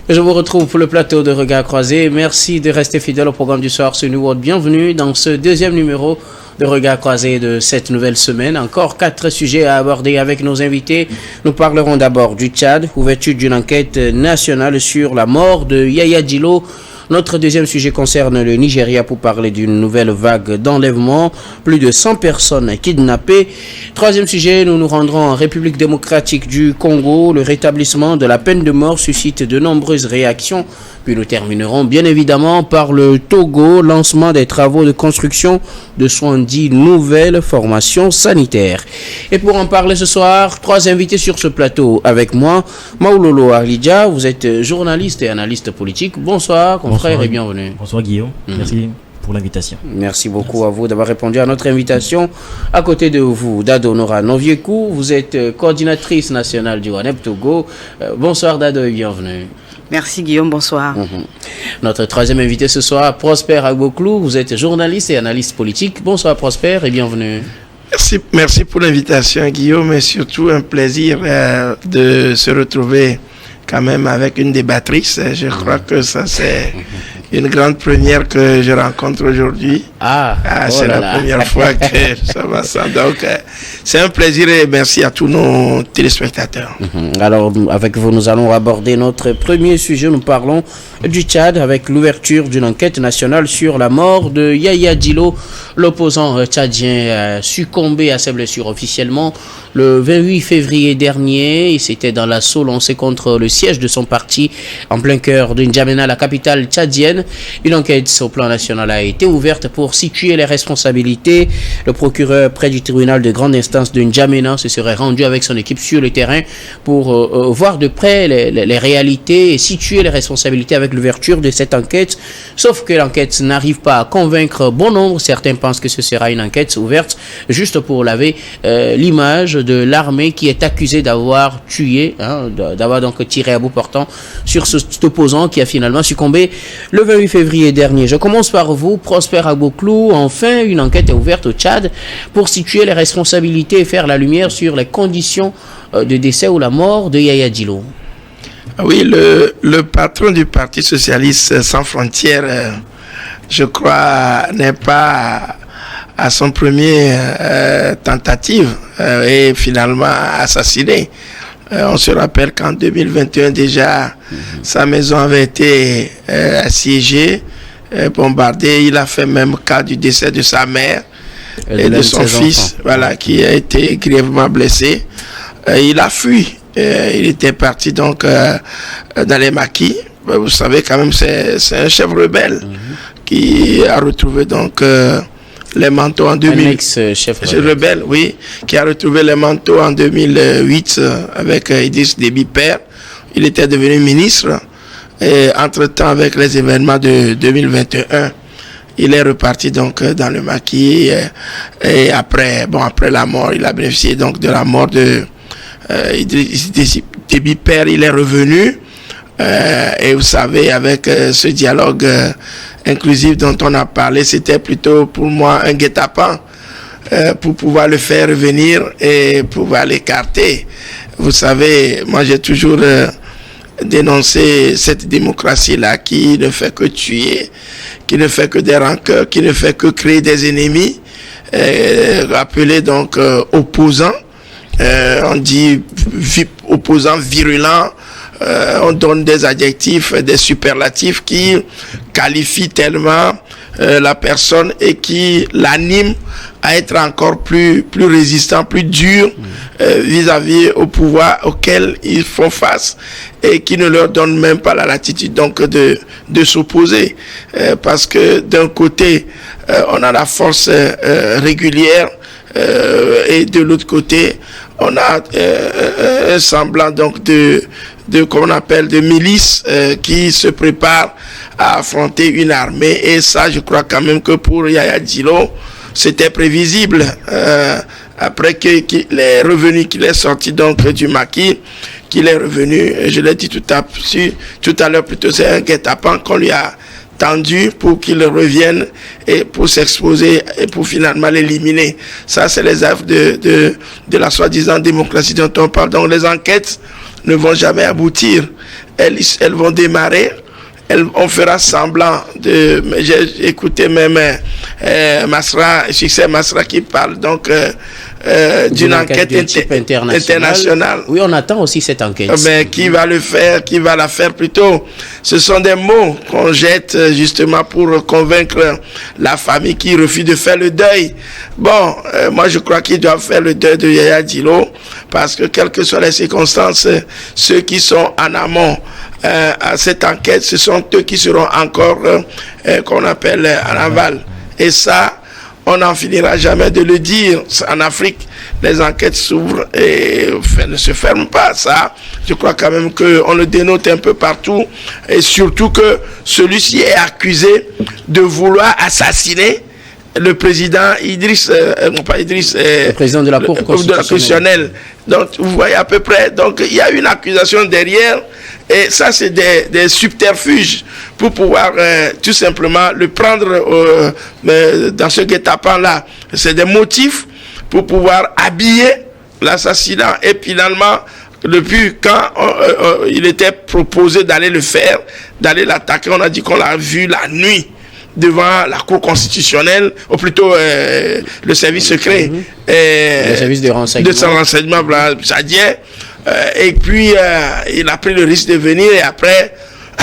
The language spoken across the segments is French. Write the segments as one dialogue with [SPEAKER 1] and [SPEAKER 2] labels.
[SPEAKER 1] Je vous retrouve pour le plateau de Regard Croisé. Merci de rester fidèle au programme du soir sur New World. Bienvenue dans ce deuxième numéro de Regard Croisé de cette nouvelle semaine. Encore 4 sujets à aborder avec nos invités. Nous parlerons d'abord du Tchad, ouverture d'une enquête nationale sur la mort de Yaya Djilo. Notre deuxième sujet concerne le Nigeria pour parler d'une nouvelle vague d'enlèvement. Plus de 100 personnes kidnappées. Troisième sujet, nous nous rendrons en République démocratique du Congo. Le rétablissement de la peine de mort suscite de nombreuses réactions. Puis nous terminerons bien évidemment par le Togo, lancement des travaux de construction de 70 nouvelles formations sanitaires. Et pour en parler ce soir, 3 invités sur ce plateau avec moi. Maoulolo Arlidja, vous êtes journaliste et analyste politique. Bonsoir, confrère, et bienvenue.
[SPEAKER 2] Bonsoir Guillaume, merci pour l'invitation.
[SPEAKER 1] Merci beaucoup à vous d'avoir répondu à notre invitation. À côté de vous, Dado Nora Noviekou, vous êtes coordinatrice nationale du WANEP Togo. Bonsoir Dado et bienvenue.
[SPEAKER 3] Merci Guillaume, bonsoir.
[SPEAKER 1] Notre troisième invité ce soir, Prosper Agboklou, vous êtes journaliste et analyste politique. Bonsoir Prosper et bienvenue.
[SPEAKER 4] Merci pour l'invitation Guillaume, et surtout un plaisir de se retrouver quand même avec une débattrice. Je crois que ça c'est une grande première que je rencontre aujourd'hui. C'est la première fois que ça va ça. Donc c'est un plaisir et merci à tous nos téléspectateurs.
[SPEAKER 1] Alors avec vous, nous allons aborder notre premier sujet. Nous parlons du Tchad avec l'ouverture d'une enquête nationale sur la mort de Yaya Djilo. L'opposant tchadien a succombé à ses blessures officiellement le 28 février dernier. C'était dans l'assaut lancé contre le siège de son parti en plein cœur de N'Djamena, la capitale tchadienne. Une enquête au plan national a été ouverte pour situer les responsabilités. Le procureur près du tribunal de grande instance de N'Djamena se serait rendu avec son équipe sur le terrain pour voir de près les réalités et situer les responsabilités avec l'ouverture de cette enquête. Sauf que l'enquête n'arrive pas à convaincre bon nombre. Certains pensent que ce sera une enquête ouverte juste pour laver l'image de l'armée qui est accusée d'avoir tué, d'avoir donc tiré à bout portant sur cet opposant qui a finalement succombé le 28 février dernier. Je commence par vous, Prosper Agboklou. Enfin, une enquête est ouverte au Tchad pour situer les responsabilités et faire la lumière sur les conditions de décès ou la mort de Yaya Djilo.
[SPEAKER 4] Oui, le patron du Parti Socialiste Sans Frontières, je crois, n'est pas à son premier tentative et finalement assassiné. On se rappelle qu'en 2021 déjà, sa maison avait été assiégée, bombardée. Il a fait même cas du décès de sa mère et de son fils, qui a été grièvement blessé. Il a fui. Il était parti donc dans les maquis. Vous savez quand même, c'est un chef rebelle qui a retrouvé donc les manteaux en 2000.
[SPEAKER 1] Un ex-chef
[SPEAKER 4] rebelle, oui, qui a retrouvé les manteaux en 2008 avec Idriss Déby père. Il était devenu ministre. Et entre-temps, avec les événements de 2021, il est reparti donc dans le maquis. Et après la mort, il a bénéficié donc de la mort de Idriss Déby père. Il est revenu. Et vous savez, avec ce dialogue inclusif dont on a parlé, c'était plutôt pour moi un guet-apens pour pouvoir le faire revenir et pouvoir l'écarter. Vous savez, moi j'ai toujours dénoncé cette démocratie-là qui ne fait que tuer, qui ne fait que des rancœurs, qui ne fait que créer des ennemis, rappelés donc opposants. On dit opposants virulents. On donne des adjectifs, des superlatifs qui qualifient tellement la personne et qui l'animent à être encore plus résistant, plus dur vis-à-vis au pouvoir auquel ils font face et qui ne leur donne même pas la latitude donc de s'opposer. Parce que d'un côté, on a la force régulière et de l'autre côté, on a un semblant donc de qu'on appelle de milices qui se préparent à affronter une armée. Et ça, je crois quand même que pour Yaya Djilo, c'était prévisible. Après qu'il est revenu, qu'il est sorti donc du maquis, qu'il est revenu, je l'ai dit tout à l'heure plutôt, c'est un guet-apens qu'on lui a tendu pour qu'il revienne et pour s'exposer et pour finalement l'éliminer. Ça, c'est les œuvres de la soi-disant démocratie dont on parle. Donc les enquêtes ne vont jamais aboutir. Elles vont démarrer. On fera semblant de... J'ai écouté même Succès Masra qui parle donc d'une enquête internationale.
[SPEAKER 1] Oui, on attend aussi cette enquête.
[SPEAKER 4] Mais qui va le faire, qui va la faire plutôt? Ce sont des mots qu'on jette justement pour convaincre la famille qui refuse de faire le deuil. Bon, moi je crois qu'ils doivent faire le deuil de Yaya Dilo parce que quelles que soient les circonstances, ceux qui sont en amont à cette enquête, ce sont eux qui seront encore qu'on appelle en aval. Et ça, on n'en finira jamais de le dire. En Afrique, les enquêtes s'ouvrent et ne se ferment pas. Ça, je crois quand même qu'on le dénote un peu partout. Et surtout que celui-ci est accusé de vouloir assassiner le président le
[SPEAKER 1] président de la Cour
[SPEAKER 4] constitutionnelle. Donc, vous voyez à peu près. Donc, il y a une accusation derrière. Et ça, c'est des subterfuges pour pouvoir tout simplement le prendre dans ce guet-apens-là. C'est des motifs pour pouvoir habiller l'assassinat. Et finalement, depuis quand il était proposé d'aller le faire, d'aller l'attaquer, on a dit qu'on l'a vu la nuit devant la Cour constitutionnelle, ou plutôt le service secret,
[SPEAKER 1] le service de renseignement
[SPEAKER 4] tchadien. Et puis, il a pris le risque de venir et après,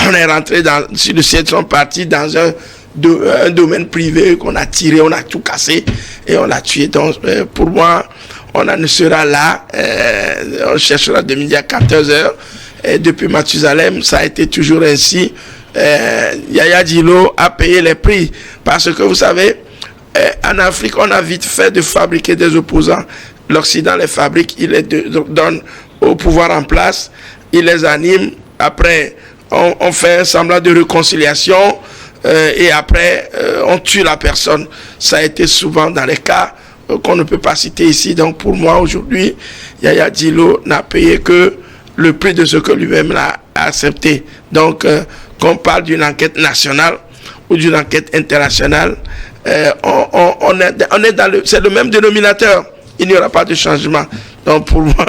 [SPEAKER 4] on est rentré sur le siège, sont partis dans un domaine privé qu'on a tiré, on a tout cassé et on l'a tué. Donc, pour moi, on en sera là, on cherchera de midi à 14h. Et depuis Mathusalem, ça a été toujours ainsi. Yaya Dilo a payé les prix parce que vous savez, en Afrique, on a vite fait de fabriquer des opposants. L'Occident les fabrique, il les donne au pouvoir en place, il les anime. Après, on fait un semblant de réconciliation et après, on tue la personne. Ça a été souvent dans les cas qu'on ne peut pas citer ici. Donc pour moi, aujourd'hui, Yaya Dilo n'a payé que le prix de ce que lui-même a accepté. Donc, qu'on parle d'une enquête nationale ou d'une enquête internationale, on est dans c'est le même dénominateur. Il n'y aura pas de changement. Donc pour moi,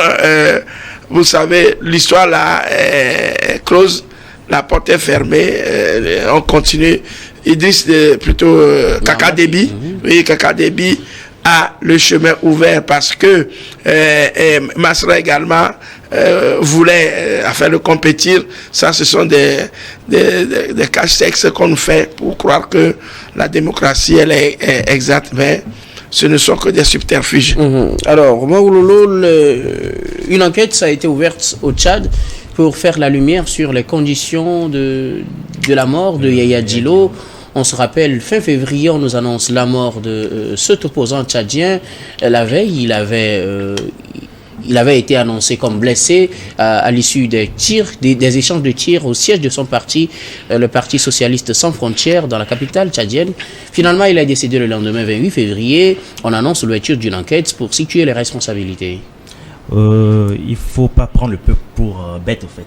[SPEAKER 4] vous savez, l'histoire là est close, la porte est fermée, on continue. Idriss, plutôt Kaka Déby, oui, Kaka Déby a le chemin ouvert parce que Masra également voulait faire le compétir. Ça, ce sont des cache-textes qu'on nous fait pour croire que la démocratie, elle est exacte, mais ce ne sont que des subterfuges.
[SPEAKER 1] Alors, Maoulolo, une enquête ça a été ouverte au Tchad pour faire la lumière sur les conditions de la mort de Yaya Dilo. On se rappelle, fin février, on nous annonce la mort de cet opposant tchadien. La veille, il avait été annoncé comme blessé à l'issue des tirs, des échanges de tirs au siège de son parti, le Parti Socialiste Sans Frontières, dans la capitale tchadienne. Finalement, il est décédé le lendemain 28 février. On annonce l'ouverture d'une enquête pour situer les responsabilités.
[SPEAKER 2] Il ne faut pas prendre le peuple pour bête, au fait.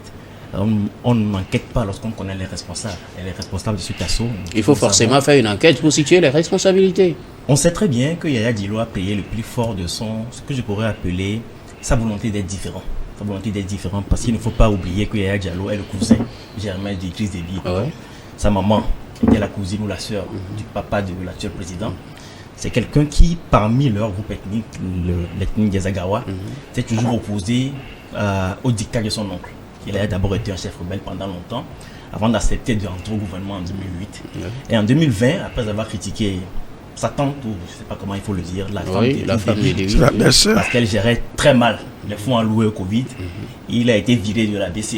[SPEAKER 2] On n'enquête pas lorsqu'on connaît les responsables. Et les responsables de ce assaut.
[SPEAKER 1] Il faut forcément faire une enquête pour situer les responsabilités.
[SPEAKER 2] On sait très bien que Yaya Dilo a payé le plus fort de ce que je pourrais appeler sa volonté d'être différent. Sa volonté d'être différent, parce qu'il ne faut pas oublier que Yaya Dilo est le cousin germain d'Idriss Déby.
[SPEAKER 1] Ouais.
[SPEAKER 2] Sa maman était la cousine ou la sœur du papa de l'actuel président. C'est quelqu'un qui, parmi leur groupe ethnique, l'ethnie des Agawa, s'est toujours opposé au dictat de son oncle. Il a d'abord été un chef rebelle pendant longtemps, avant d'accepter d'entrer au gouvernement en 2008. Et en 2020, après avoir critiqué sa tante, ou je ne sais pas comment il faut le dire, la femme de Déby, parce qu'elle gérait très mal les fonds alloués au Covid. Il a été viré de la BCE,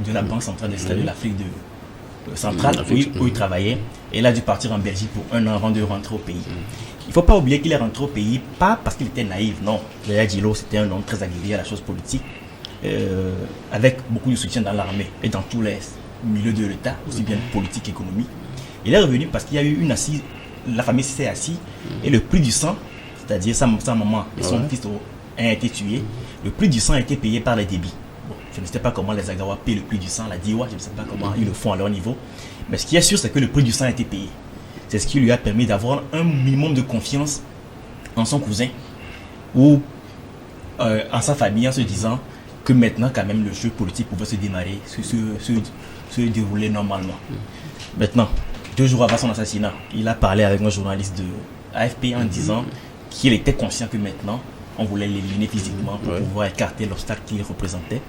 [SPEAKER 2] de la Banque centrale de l'Afrique centrale, où il travaillait. Et il a dû partir en Belgique pour 1 an avant de rentrer au pays. Il ne faut pas oublier qu'il est rentré au pays, pas parce qu'il était naïf, non. Yaya Dilo, c'était un homme très aguerri à la chose politique, avec beaucoup de soutien dans l'armée et dans tous les milieux de l'État, aussi bien politique qu'économique. Il est revenu parce qu'il y a eu une assise, la famille s'est assise, et le prix du sang, c'est-à-dire sa maman et son fils ont été tués, le prix du sang a été payé par les Déby. Bon, je ne sais pas comment les Agawa payent le prix du sang, la Diwa, je ne sais pas comment ils le font à leur niveau, mais ce qui est sûr, c'est que le prix du sang a été payé. C'est ce qui lui a permis d'avoir un minimum de confiance en son cousin ou en sa famille, en se disant que maintenant, quand même, le jeu politique pouvait se démarrer, se dérouler normalement. Maintenant, 2 jours avant son assassinat, il a parlé avec un journaliste de AFP en disant qu'il était conscient que maintenant, on voulait l'éliminer physiquement pour pouvoir écarter l'obstacle qu'il représentait.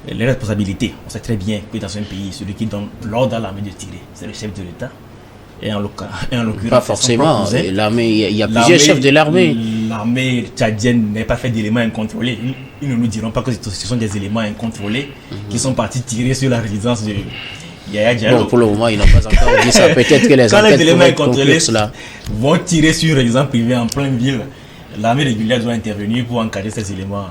[SPEAKER 2] Et les responsabilités, on sait très bien que dans un pays, celui qui donne l'ordre à l'armée de tirer, c'est le chef de l'État. Et en l'occurrence,
[SPEAKER 1] pas forcément. L'armée, il y a plusieurs chefs de l'armée.
[SPEAKER 2] L'armée tchadienne n'est pas fait d'éléments incontrôlés. Ils ne nous diront pas que ce sont des éléments incontrôlés qui sont partis tirer sur la résidence de Yaya Diallo.
[SPEAKER 1] Bon, pour le moment, ils n'ont pas encore dit ça. Peut-être que les
[SPEAKER 2] quand
[SPEAKER 1] enquêtes
[SPEAKER 2] les éléments incontrôlés
[SPEAKER 1] cela
[SPEAKER 2] vont tirer sur une résidence privée en pleine ville, l'armée régulière doit intervenir pour encadrer ces éléments.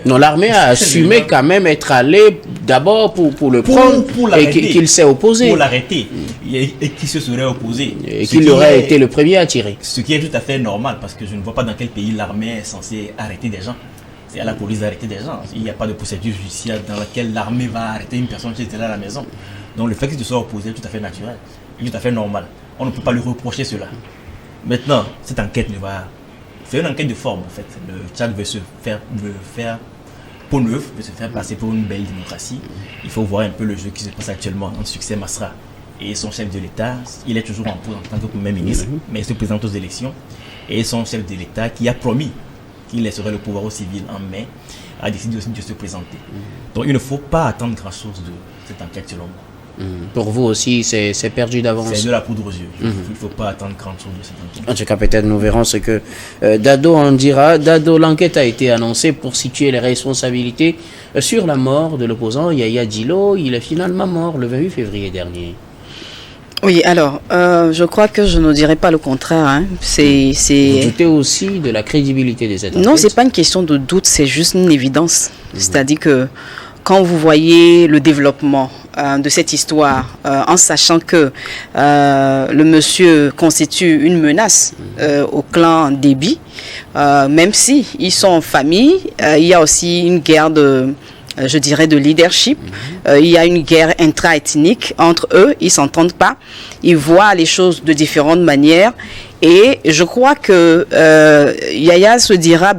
[SPEAKER 1] Non, l'armée a assumé quand même être allée d'abord pour le prendre et qu'il s'est opposé.
[SPEAKER 2] Pour l'arrêter et qui se serait opposé.
[SPEAKER 1] Et qu'il aurait été le premier à tirer.
[SPEAKER 2] Ce qui est tout à fait normal parce que je ne vois pas dans quel pays l'armée est censée arrêter des gens. C'est à la police d'arrêter des gens. Il n'y a pas de procédure judiciaire dans laquelle l'armée va arrêter une personne qui était là à la maison. Donc le fait qu'il se soit opposé est tout à fait naturel, est tout à fait normal. On ne peut pas lui reprocher cela. Maintenant, cette enquête ne va... C'est une enquête de forme en fait. Le Tchad veut faire peau neuve, veut se faire passer pour une belle démocratie. Il faut voir un peu le jeu qui se passe actuellement entre Succès Masra et son chef de l'État. Il est toujours en pause en tant que Premier ministre, mais il se présente aux élections. Et son chef de l'État qui a promis qu'il laisserait le pouvoir aux civils en mai a décidé aussi de se présenter. Donc il ne faut pas attendre grand-chose de cette enquête selon moi.
[SPEAKER 1] Pour vous aussi, c'est perdu d'avance.
[SPEAKER 2] C'est de la poudre aux yeux. Il ne faut pas attendre grand-chose de cette enquête.
[SPEAKER 1] En tout cas, peut-être nous verrons ce que Dado en dira. Dado, l'enquête a été annoncée pour situer les responsabilités sur la mort de l'opposant Yaya Diallo. Il est finalement mort le 28 février dernier.
[SPEAKER 3] Oui, alors, je crois que je ne dirais pas le contraire. Hein.
[SPEAKER 1] Vous doutez aussi de la crédibilité des enquêtes?
[SPEAKER 3] Non, ce n'est pas une question de doute, c'est juste une évidence. C'est-à-dire que quand vous voyez le développement de cette histoire, en sachant que le monsieur constitue une menace au clan Déby, même si ils sont en famille, il y a aussi une guerre je dirais de leadership. Il y a une guerre intra-ethnique entre eux, ils ne s'entendent pas, ils voient les choses de différentes manières. Et je crois que Yaya se dira,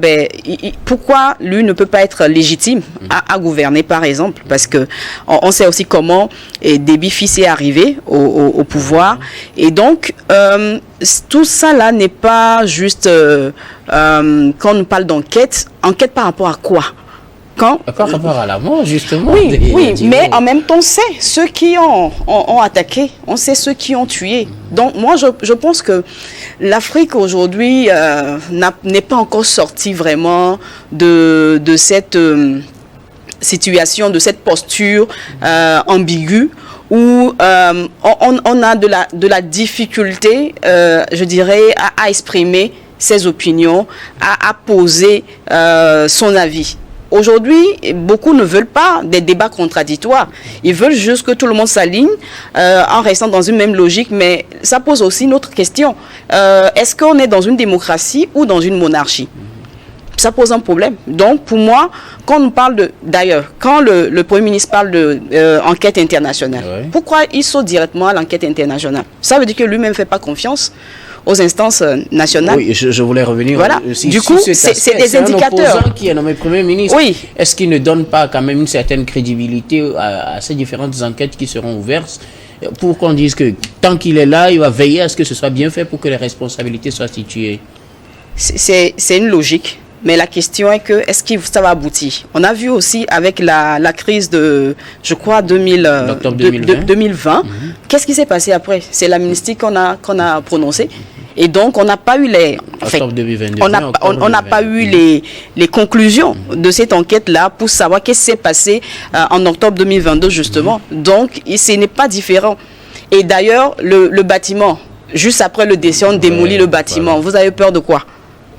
[SPEAKER 3] pourquoi lui ne peut pas être légitime à gouverner, par exemple, parce que on sait aussi comment Déby fils est arrivé au pouvoir. Et donc, tout ça là n'est pas juste, quand on parle d'enquête, enquête par rapport à quoi?
[SPEAKER 1] Par rapport à la mort, justement.
[SPEAKER 3] Oui, mais en même temps, on sait ceux qui ont attaqué, on sait ceux qui ont tué. Donc, moi, je pense que l'Afrique, aujourd'hui, n'est pas encore sortie vraiment de cette situation, de cette posture ambiguë, où on a de la difficulté, je dirais, à exprimer ses opinions, à poser son avis. Aujourd'hui, beaucoup ne veulent pas des débats contradictoires. Ils veulent juste que tout le monde s'aligne en restant dans une même logique. Mais ça pose aussi une autre question. Est-ce qu'on est dans une démocratie ou dans une monarchie? Ça pose un problème. Donc, pour moi, quand on parle d'ailleurs, quand le Premier ministre parle d'enquête internationale, pourquoi il saute directement à l'enquête internationale? Ça veut dire que lui-même ne fait pas confiance aux instances nationales.
[SPEAKER 1] Oui, je voulais revenir.
[SPEAKER 3] Voilà. Du coup, c'est des indicateurs.
[SPEAKER 1] Un opposant qui est nommé Premier ministre.
[SPEAKER 3] Oui.
[SPEAKER 1] Est-ce qu'il ne donne pas quand même une certaine crédibilité à ces différentes enquêtes qui seront ouvertes pour qu'on dise que tant qu'il est là, il va veiller à ce que ce soit bien fait pour que les responsabilités soient situées?
[SPEAKER 3] C'est une logique. Mais la question est que, est-ce que ça va aboutir? On a vu aussi avec la crise de, je crois, 2020. Qu'est-ce qui s'est passé après? C'est l'amnistie qu'on a prononcée. Et donc, on n'a pas eu on n'a pas eu les conclusions de cette enquête-là pour savoir qu'est-ce qui s'est passé en octobre 2022, justement. Donc, ce n'est pas différent. Et d'ailleurs, le bâtiment, juste après le décès, on démolit le bâtiment. Vous avez peur de quoi?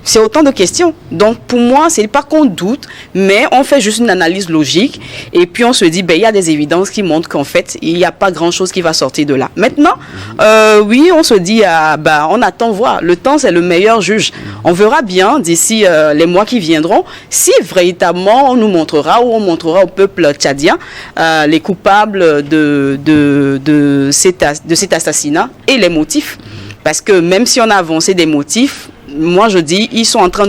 [SPEAKER 3] C'est autant de questions. Donc, pour moi, c'est pas qu'on doute, mais on fait juste une analyse logique. Et puis, on se dit, il y a des évidences qui montrent qu'en fait, il n'y a pas grand-chose qui va sortir de là. Maintenant, oui, on se dit, on attend voir. Le temps, c'est le meilleur juge. On verra bien d'ici les mois qui viendront si véritablement on nous montrera ou on montrera au peuple tchadien les coupables de cet assassinat et les motifs. Parce que même si on a avancé des motifs, moi je dis, ils sont en train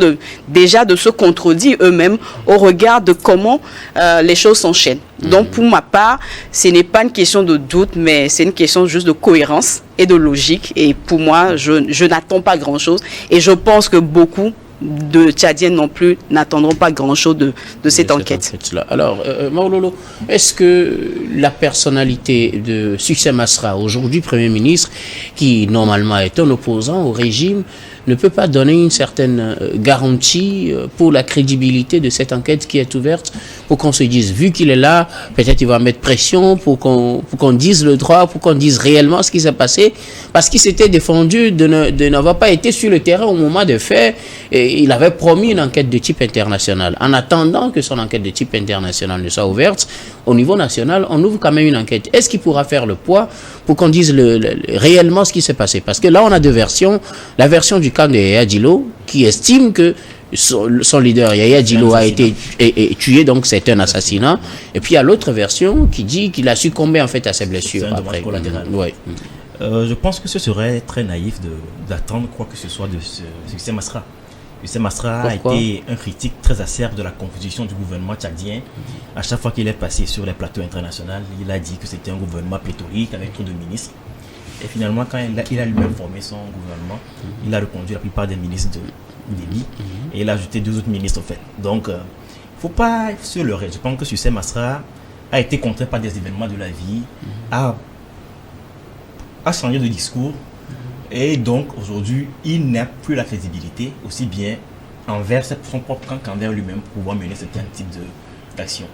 [SPEAKER 3] déjà de se contredire eux-mêmes au regard de comment les choses s'enchaînent. Donc pour ma part, ce n'est pas une question de doute, mais c'est une question juste de cohérence et de logique. Et pour moi, je n'attends pas grand-chose. Et je pense que beaucoup de Tchadiens non plus n'attendront pas grand-chose de cette enquête.
[SPEAKER 1] Alors, Maololo, est-ce que la personnalité de Succès Masra, aujourd'hui Premier ministre, qui normalement est un opposant au régime, ne peut pas donner une certaine garantie pour la crédibilité de cette enquête qui est ouverte, pour qu'on se dise, vu qu'il est là, peut-être il va mettre pression pour qu'on dise le droit, pour qu'on dise réellement ce qui s'est passé, parce qu'il s'était défendu de n'avoir pas été sur le terrain au moment des faits, et il avait promis une enquête de type international. En attendant que son enquête de type international ne soit ouverte, au niveau national, on ouvre quand même une enquête. Est-ce qu'il pourra faire le poids pour qu'on dise réellement ce qui s'est passé? Parce que là, on a deux versions. La version du camp de Yaya Djilo, qui estime que son leader Yaya Djilo a été tué, donc c'est un assassinat. Et puis il y a l'autre version qui dit qu'il a succombé en fait à ses blessures. Après.
[SPEAKER 2] Ouais. Je pense que ce serait très naïf d'attendre quoi que ce soit de Succès Masra. Succès Masra a été un critique très acerbe de la composition du gouvernement tchadien. À chaque fois qu'il est passé sur les plateaux internationaux, il a dit que c'était un gouvernement pléthorique avec trop de ministres. Et finalement, quand il a lui-même formé son gouvernement, il a reconduit la plupart des ministres de Déby et il a ajouté 2 autres ministres en fait. Donc, il ne faut pas se leurrer. Je pense que Succès Masra a été contraint par des événements de la vie, a changé de discours et donc aujourd'hui, il n'a plus la crédibilité aussi bien envers son propre camp qu'envers lui-même pour pouvoir mener certains types d'action.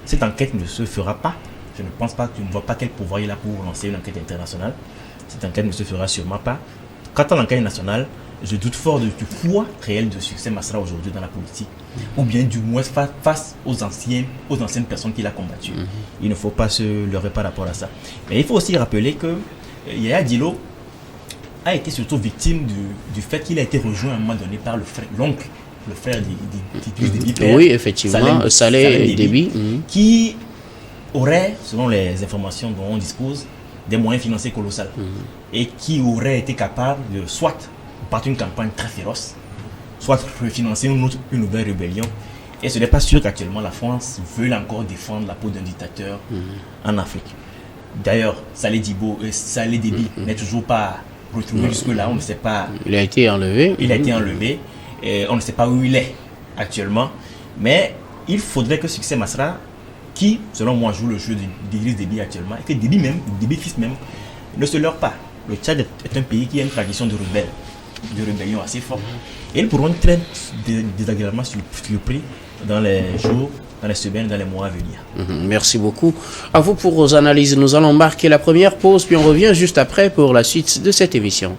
[SPEAKER 2] Cette enquête ne se fera pas. Je ne pense pas, je ne vois pas quel pouvoir il a pour lancer une enquête internationale. Cette enquête ne se fera sûrement pas. Quant à l'enquête nationale, je doute fort du poids réel de Succès Masra aujourd'hui dans la politique, ou bien du moins face aux anciennes personnes qu'il a combattues. Il ne faut pas se leurrer par rapport à ça. Mais il faut aussi rappeler que Yaya Djilo a été surtout victime du fait qu'il a été rejoint à un moment donné par l'oncle, le frère d'Idriss Déby.
[SPEAKER 1] Oui, effectivement, Saleh Déby,
[SPEAKER 2] qui aurait, selon les informations dont on dispose, des moyens financiers colossaux et qui aurait été capable de soit partir une campagne très féroce, soit refinancer une nouvelle rébellion. Et ce n'est pas sûr qu'actuellement la France veuille encore défendre la peau d'un dictateur en Afrique. D'ailleurs, Saleh Déby n'est toujours pas retrouvé jusque-là, on ne sait pas.
[SPEAKER 1] Il a été enlevé.
[SPEAKER 2] Il a été enlevé et on ne sait pas où il est actuellement. Mais il faudrait que Succès Masra, qui, selon moi, joue le jeu d'Idriss Déby actuellement, et que Déby fils même, ne se leurre pas. Le Tchad est un pays qui a une tradition de rébellion assez forte. Et ils pourront être très désagréablement surpris dans les jours, dans les semaines, dans les mois à venir.
[SPEAKER 1] Merci beaucoup. À vous pour vos analyses. Nous allons marquer la première pause, puis on revient juste après pour la suite de cette émission.